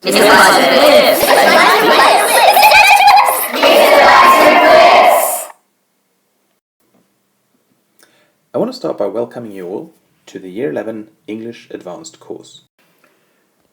It's a positive. I want to start by welcoming you all to the Year 11 English Advanced course.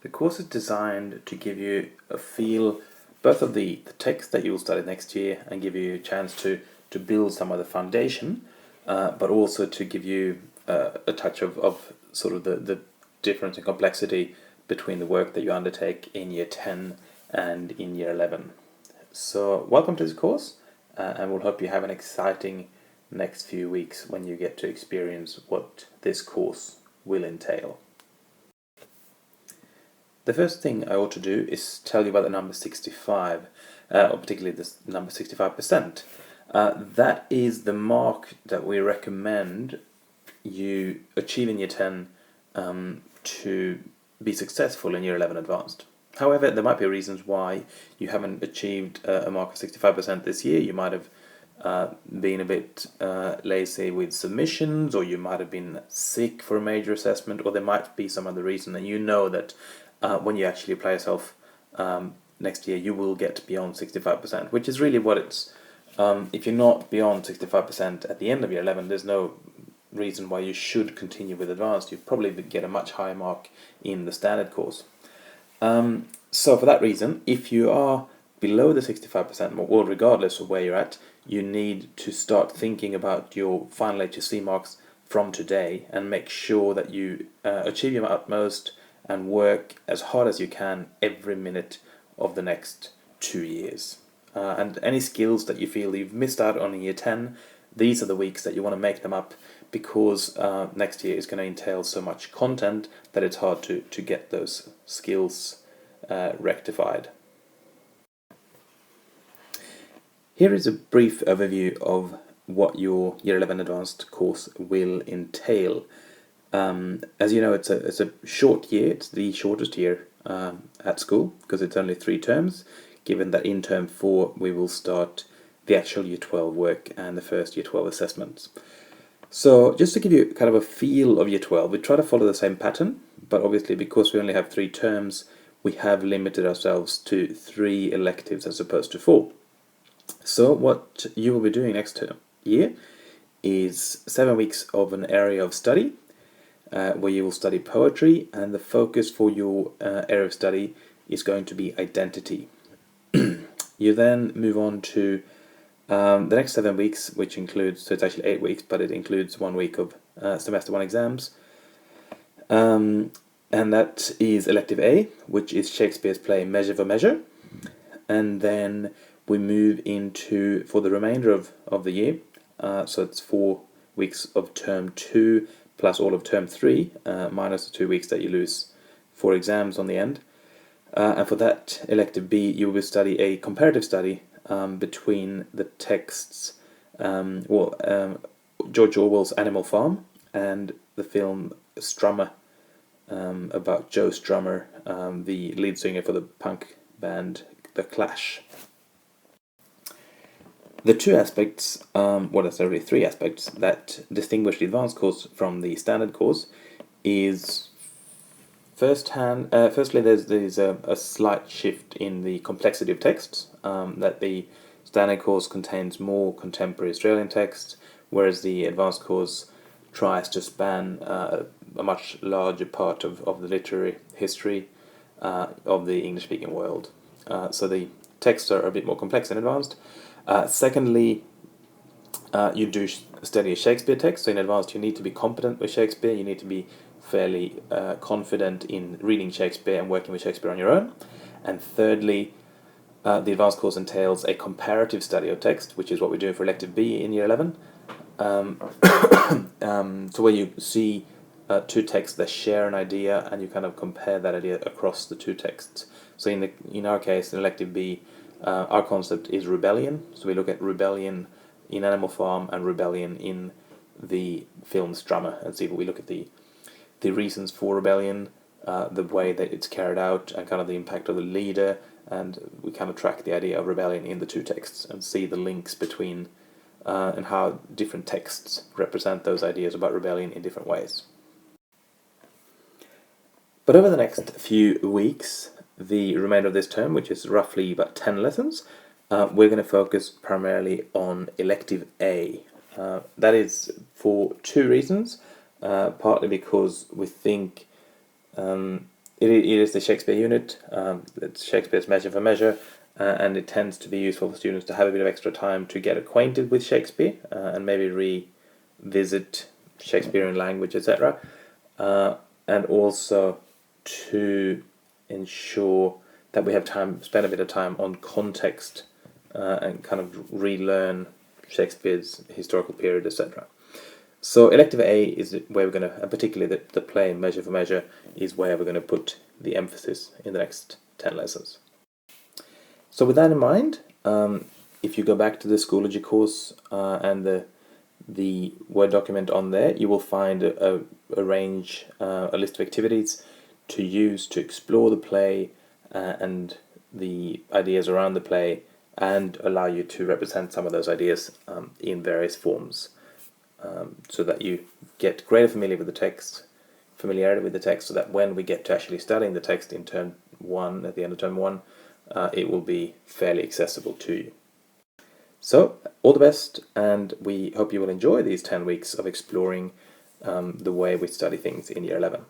The course is designed to give you a feel both of the text that you will study next year and give you a chance to build some of the foundation, but also to give you a touch of sort of the difference and complexity between the work that you undertake in Year 10 and in Year 11. So welcome to this course, and we'll hope you have an exciting next few weeks when you get to experience what this course will entail. The first thing I ought to do is tell you about the number 65, or particularly this number 65%. That is the mark that we recommend you achieve in Year 10 to be successful in Year 11 Advanced. However, there might be reasons why you haven't achieved a mark of 65% this year. You might have been a bit lazy with submissions, or you might have been sick for a major assessment, or there might be some other reason, and you know that when you actually apply yourself next year, you will get beyond 65%, which is really what it's. If you're not beyond 65% at the end of Year 11, there's no reason why you should continue with Advanced. You'd probably get a much higher mark in the standard course. So for that reason, if you are below the 65%, well, regardless of where you're at, you need to start thinking about your final HSC marks from today and make sure that you achieve your utmost and work as hard as you can every minute of the next 2 years. And any skills that you feel you've missed out on in Year 10, these are the weeks that you want to make them up, because next year is going to entail so much content that it's hard to get those skills rectified. Here is a brief overview of what your Year 11 Advanced course will entail. As you know, it's a short year. It's the shortest year at school because it's only 3 terms, given that in term 4 we will start the actual Year 12 work and the first Year 12 assessments. So just to give you kind of a feel of Year 12, we try to follow the same pattern, but obviously because we only have 3 terms, we have limited ourselves to 3 electives as opposed to 4. So what you will be doing next year is 7 weeks of an area of study, where you will study poetry, and the focus for your area of study is going to be identity. You then move on to the next 7 weeks, which includes, so it's actually 8 weeks, but it includes 1 week of semester 1 exams. And that is elective A, which is Shakespeare's play Measure for Measure. And then we move into, for the remainder of the year, so it's 4 weeks of term 2 plus all of term 3, minus the 2 weeks that you lose for exams on the end. And for that elective B, you will study a comparative study between the texts, George Orwell's Animal Farm and the film Strummer, about Joe Strummer, the lead singer for the punk band The Clash. The 2 aspects, there's already 3 aspects that distinguish the advanced course from the standard course is firstly there's a slight shift in the complexity of texts, that the standard course contains more contemporary Australian texts, whereas the advanced course tries to span a much larger part of the literary history of the English-speaking world. So the texts are a bit more complex and advanced. Secondly, you do study a Shakespeare text, so in advanced you need to be competent with Shakespeare, you need to be fairly confident in reading Shakespeare and working with Shakespeare on your own. And thirdly, the advanced course entails a comparative study of text, which is what we're doing for elective B in Year 11, so where you see 2 texts that share an idea and you kind of compare that idea across the 2 texts. So in our case, in elective B, our concept is rebellion, so we look at rebellion in Animal Farm and rebellion in the film Strummer, and see if we look at the reasons for rebellion, the way that it's carried out, and kind of the impact of the leader, and we kind of track the idea of rebellion in the 2 texts and see the links between and how different texts represent those ideas about rebellion in different ways. But over the next few weeks, the remainder of this term, which is roughly about 10 lessons, we're going to focus primarily on elective A. That is for two reasons. Partly because we think it is the Shakespeare unit, it's Shakespeare's measure for measure, and it tends to be useful for students to have a bit of extra time to get acquainted with Shakespeare and maybe revisit Shakespearean language, etc. And also to ensure that we have time, spend a bit of time on context and kind of relearn Shakespeare's historical period, etc. So elective A is where we're going to, and particularly the play Measure for Measure, is where we're going to put the emphasis in the next 10 lessons. So with that in mind, if you go back to the Schoology course and the Word document on there, you will find a range, a list of activities to use to explore the play and the ideas around the play, and allow you to represent some of those ideas in various forms, so that you get greater familiarity with the text, so that when we get to actually studying the text in term 1, at the end of term 1, it will be fairly accessible to you. So, all the best, and we hope you will enjoy these 10 weeks of exploring the way we study things in Year 11.